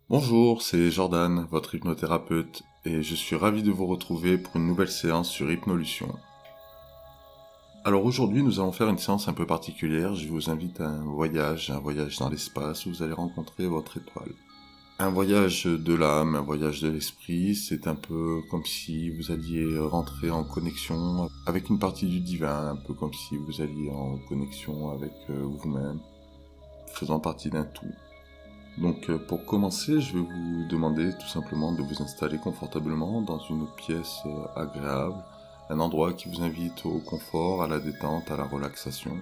Bonjour, c'est Jordan, votre hypnothérapeute, et je suis ravi de vous retrouver pour une nouvelle séance sur Hypnolution. Alors aujourd'hui, nous allons faire une séance un peu particulière. Je vous invite à un voyage dans l'espace où vous allez rencontrer votre étoile. Un voyage de l'âme, un voyage de l'esprit, c'est un peu comme si vous alliez rentrer en connexion avec une partie du divin, un peu comme si vous alliez en connexion avec vous-même, faisant partie d'un tout. Donc pour commencer, je vais vous demander tout simplement de vous installer confortablement dans une pièce agréable, un endroit qui vous invite au confort, à la détente, à la relaxation.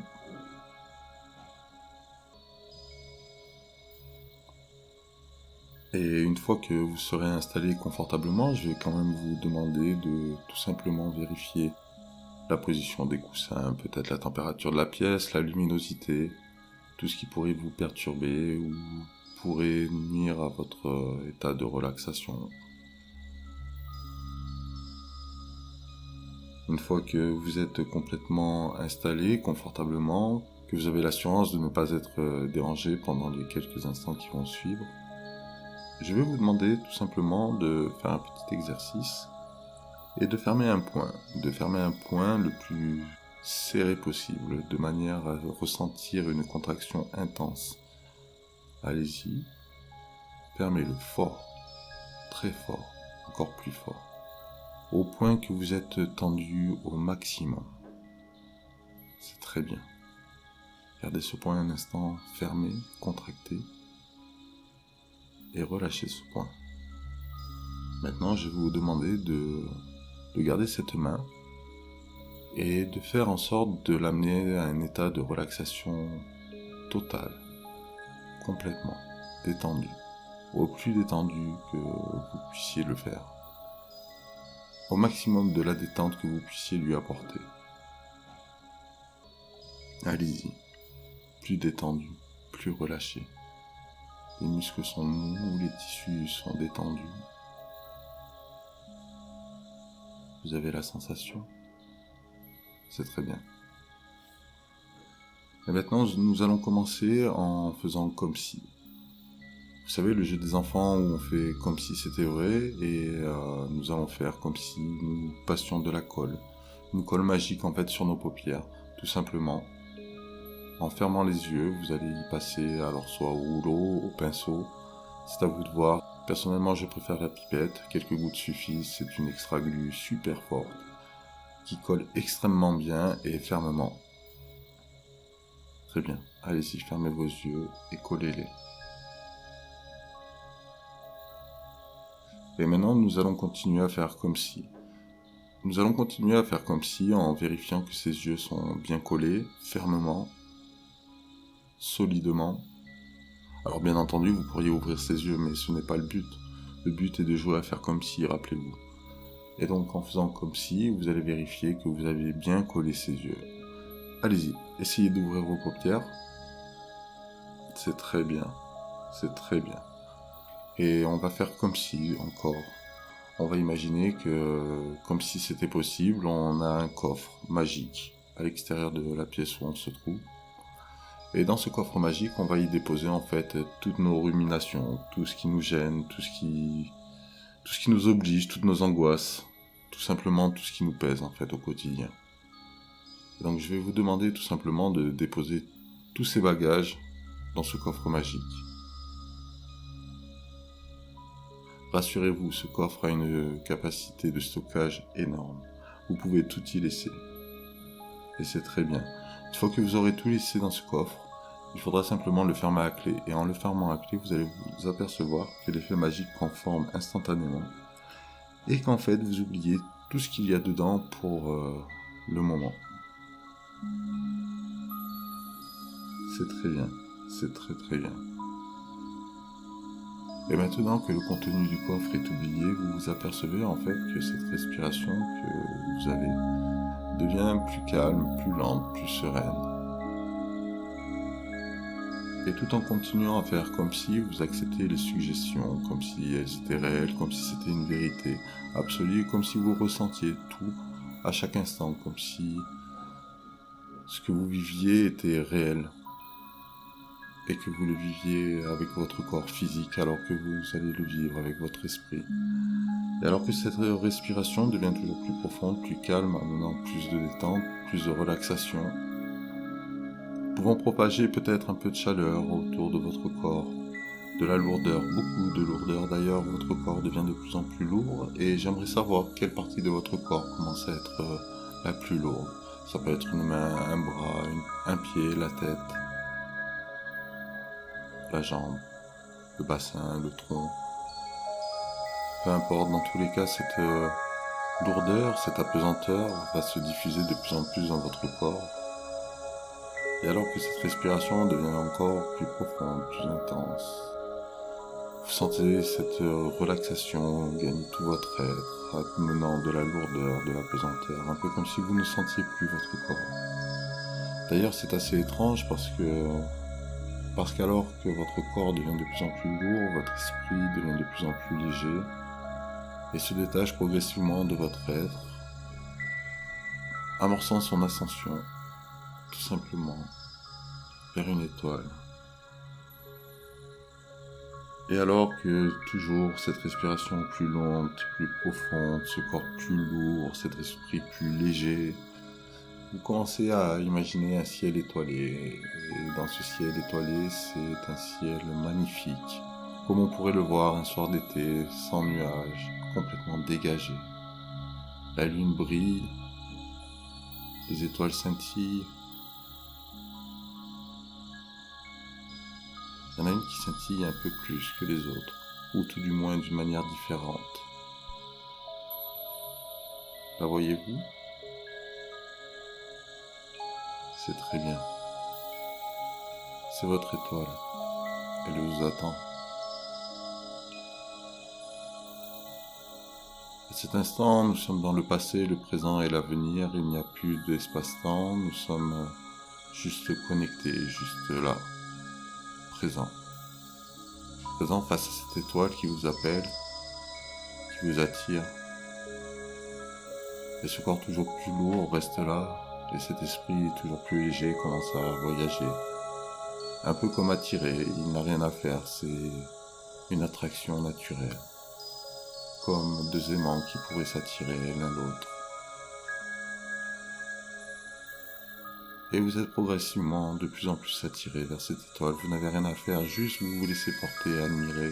Et une fois que vous serez installé confortablement, je vais quand même vous demander de tout simplement vérifier la position des coussins, peut-être la température de la pièce, la luminosité, tout ce qui pourrait vous perturber ou pourrait nuire à votre état de relaxation. Une fois que vous êtes complètement installé, confortablement, que vous avez l'assurance de ne pas être dérangé pendant les quelques instants qui vont suivre, je vais vous demander tout simplement de faire un petit exercice et de fermer un point le plus serré possible, de manière à ressentir une contraction intense. Allez-y, fermez-le fort, très fort, encore plus fort, au point que vous êtes tendu au maximum. C'est très bien. Gardez ce point un instant fermé, contracté, et relâchez ce point. Maintenant, je vais vous demander de garder cette main et de faire en sorte de l'amener à un état de relaxation totale, complètement détendu, au plus détendu que vous puissiez le faire, au maximum de la détente que vous puissiez lui apporter. Allez-y, plus détendu, plus relâché. Les muscles sont mous, les tissus sont détendus. Vous avez la sensation? C'est très bien. Et maintenant, nous allons commencer en faisant comme si. Vous savez, le jeu des enfants où on fait comme si c'était vrai, et nous allons faire comme si nous passions de la colle. Une colle magique en fait sur nos paupières, tout simplement. En fermant les yeux, vous allez y passer alors soit au rouleau, au pinceau, c'est à vous de voir. Personnellement, je préfère la pipette, quelques gouttes suffisent, c'est une extra glue super forte, qui colle extrêmement bien et fermement. Très bien, allez-y, fermez vos yeux et collez-les. Et maintenant, nous allons continuer à faire comme si. Nous allons continuer à faire comme si en vérifiant que ces yeux sont bien collés, fermement, solidement. Alors bien entendu, vous pourriez ouvrir ces yeux, mais ce n'est pas le but. Le but est de jouer à faire comme si, rappelez-vous. Et donc en faisant comme si, vous allez vérifier que vous avez bien collé ces yeux. Allez-y, essayez d'ouvrir vos paupières. C'est très bien, c'est très bien. Et on va faire comme si, encore. On va imaginer que, comme si c'était possible, on a un coffre magique à l'extérieur de la pièce où on se trouve. Et dans ce coffre magique, on va y déposer en fait toutes nos ruminations, tout ce qui nous gêne, tout ce qui nous oblige, toutes nos angoisses, tout simplement tout ce qui nous pèse en fait au quotidien. Donc je vais vous demander tout simplement de déposer tous ces bagages dans ce coffre magique. Rassurez-vous, ce coffre a une capacité de stockage énorme. Vous pouvez tout y laisser. Et c'est très bien. Une fois que vous aurez tout laissé dans ce coffre, il faudra simplement le fermer à clé. Et en le fermant à clé, vous allez vous apercevoir que l'effet magique prend forme instantanément. Et qu'en fait, vous oubliez tout ce qu'il y a dedans pour le moment. C'est très bien. C'est très très bien. Et maintenant que le contenu du coffre est oublié, vous vous apercevez en fait que cette respiration que vous avez devient plus calme, plus lente, plus sereine. Et tout en continuant à faire comme si vous acceptez les suggestions, comme si elles étaient réelles, comme si c'était une vérité absolue, comme si vous ressentiez tout à chaque instant, comme si ce que vous viviez était réel. et que vous le viviez avec votre corps physique alors que vous allez le vivre avec votre esprit. Et alors que cette respiration devient toujours plus profonde, plus calme, amenant plus de détente, plus de relaxation, pouvons propager peut-être un peu de chaleur autour de votre corps, de la lourdeur, beaucoup de lourdeur d'ailleurs, votre corps devient de plus en plus lourd et j'aimerais savoir quelle partie de votre corps commence à être la plus lourde. Ça peut être une main, un bras, un pied, la tête, la jambe, le bassin, le tronc. Peu importe, dans tous les cas, cette lourdeur, cette apesanteur va se diffuser de plus en plus dans votre corps. Et alors que cette respiration devient encore plus profonde, plus intense, vous sentez cette relaxation gagner tout votre être, amenant de la lourdeur, de la pesanteur, un peu comme si vous ne sentiez plus votre corps. D'ailleurs, c'est assez étrange parce qu'alors que votre corps devient de plus en plus lourd, votre esprit devient de plus en plus léger et se détache progressivement de votre être, amorçant son ascension, tout simplement, vers une étoile. Et alors que toujours cette respiration plus lente, plus profonde, ce corps plus lourd, cet esprit plus léger, vous commencez à imaginer un ciel étoilé. Et dans ce ciel étoilé, c'est un ciel magnifique, comme on pourrait le voir un soir d'été, sans nuages, complètement dégagé. La lune brille, les étoiles scintillent. Il y en a une qui scintille un peu plus que les autres, ou tout du moins d'une manière différente. La voyez-vous ? C'est très bien. C'est votre étoile. Elle vous attend. À cet instant, nous sommes dans le passé, le présent et l'avenir. Il n'y a plus d'espace-temps. Nous sommes juste connectés, juste là, présent. Présent face à cette étoile qui vous appelle, qui vous attire. Et ce corps toujours plus lourd reste là, et cet esprit toujours plus léger commence à voyager. Un peu comme attiré, il n'a rien à faire, c'est une attraction naturelle. Comme deux aimants qui pourraient s'attirer l'un l'autre. Et vous êtes progressivement de plus en plus attiré vers cette étoile. Vous n'avez rien à faire, juste vous vous laissez porter, admirer.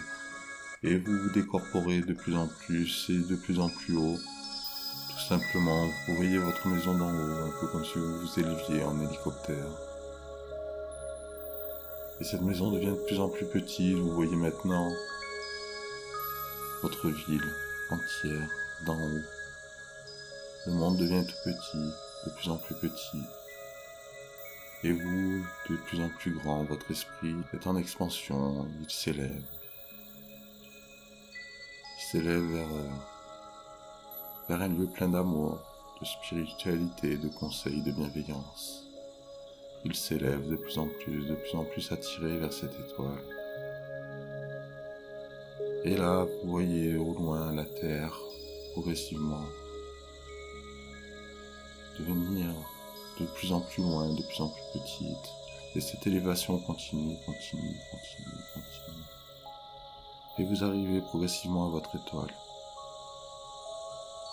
Et vous vous décorporez de plus en plus et de plus en plus haut. Tout simplement, vous voyez votre maison d'en haut, un peu comme si vous vous éleviez en hélicoptère. Et cette maison devient de plus en plus petite, vous voyez maintenant votre ville entière d'en haut. Le monde devient tout petit, de plus en plus petit. Et vous, de plus en plus grand, votre esprit est en expansion, il s'élève. Il s'élève vers un lieu plein d'amour, de spiritualité, de conseils, de bienveillance. Il s'élève de plus en plus attiré vers cette étoile. Et là, vous voyez au loin la terre, progressivement, devenir de plus en plus loin, de plus en plus petite. Et cette élévation continue. Et vous arrivez progressivement à votre étoile.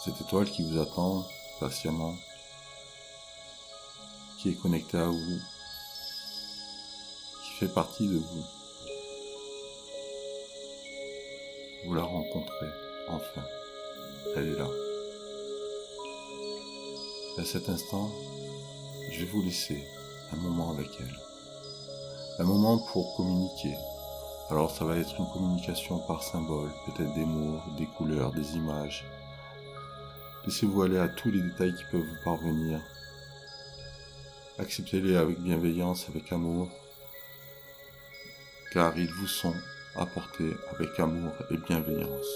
Cette étoile qui vous attend patiemment, qui est connectée à vous, qui fait partie de vous. Vous la rencontrez, enfin. Elle est là. Et à cet instant, je vais vous laisser un moment avec elle. Un moment pour communiquer. Alors ça va être une communication par symbole, peut-être des mots, des couleurs, des images. Laissez-vous aller à tous les détails qui peuvent vous parvenir. Acceptez-les avec bienveillance, avec amour, car ils vous sont apportés avec amour et bienveillance.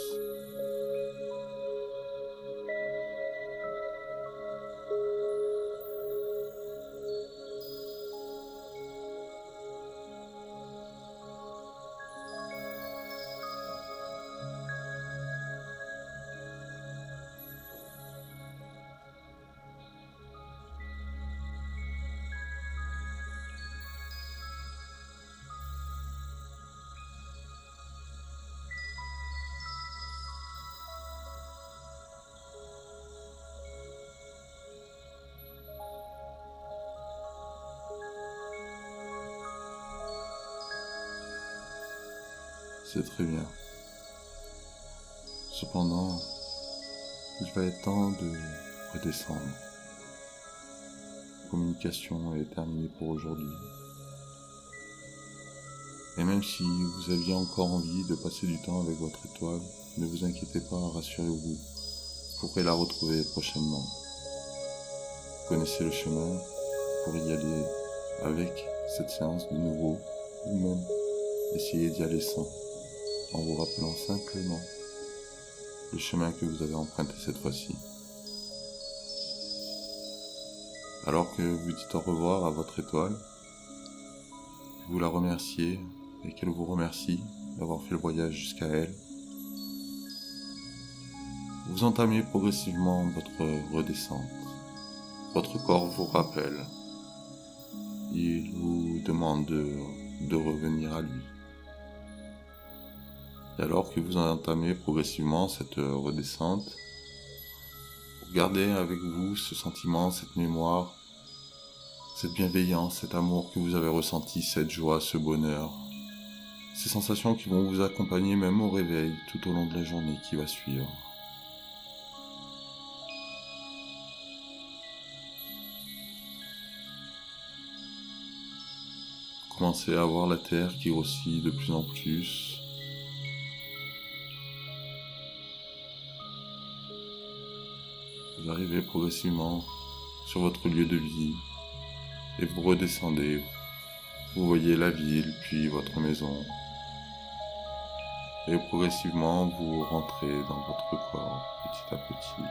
C'est très bien. Cependant, il va être temps de redescendre. La communication est terminée pour aujourd'hui. Et même si vous aviez encore envie de passer du temps avec votre étoile, ne vous inquiétez pas, rassurez-vous, vous pourrez la retrouver prochainement. Vous connaissez le chemin, vous pourrez y aller avec cette séance de nouveau, ou même essayer d'y aller sans, en vous rappelant simplement le chemin que vous avez emprunté cette fois-ci. Alors que vous dites au revoir à votre étoile, vous la remerciez et qu'elle vous remercie d'avoir fait le voyage jusqu'à elle, vous entamez progressivement votre redescente. Votre corps vous rappelle. Il vous demande de revenir à lui. Et alors que vous entamez progressivement cette redescente, vous gardez avec vous ce sentiment, cette mémoire, cette bienveillance, cet amour que vous avez ressenti, cette joie, ce bonheur, ces sensations qui vont vous accompagner même au réveil tout au long de la journée qui va suivre. Vous commencez à voir la terre qui grossit de plus en plus. Vous arrivez progressivement sur votre lieu de vie et vous redescendez. Vous voyez la ville, puis votre maison. Et progressivement, vous rentrez dans votre corps petit à petit.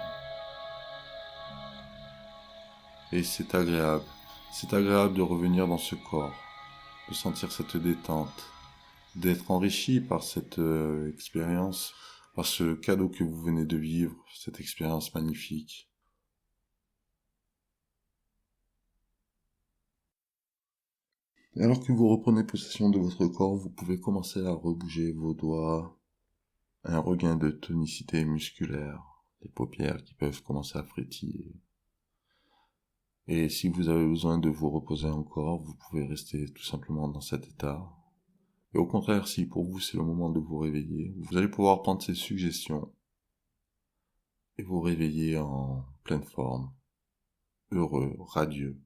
Et c'est agréable. C'est agréable de revenir dans ce corps, de sentir cette détente, d'être enrichi par cette expérience, par ce cadeau que vous venez de vivre, cette expérience magnifique. Et alors que vous reprenez possession de votre corps, vous pouvez commencer à rebouger vos doigts, un regain de tonicité musculaire, les paupières qui peuvent commencer à frétiller. Et si vous avez besoin de vous reposer encore, vous pouvez rester tout simplement dans cet état. Et au contraire, si pour vous c'est le moment de vous réveiller, vous allez pouvoir prendre ces suggestions et vous réveiller en pleine forme, heureux, radieux,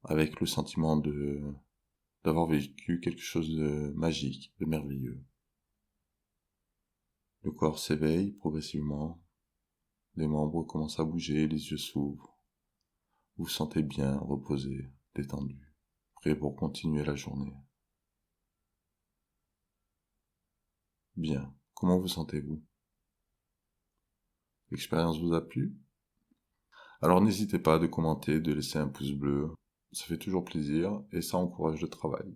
avec le sentiment d'avoir vécu quelque chose de magique, de merveilleux. Le corps s'éveille progressivement, les membres commencent à bouger, les yeux s'ouvrent. Vous vous sentez bien, reposé, détendu, prêt pour continuer la journée. Bien, comment vous sentez-vous? L'expérience vous a plu? Alors n'hésitez pas à commenter, de laisser un pouce bleu, ça fait toujours plaisir et ça encourage le travail.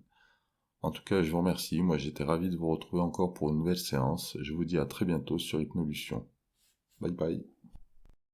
En tout cas, je vous remercie, moi j'étais ravi de vous retrouver encore pour une nouvelle séance, je vous dis à très bientôt sur Hypnolution. Bye bye.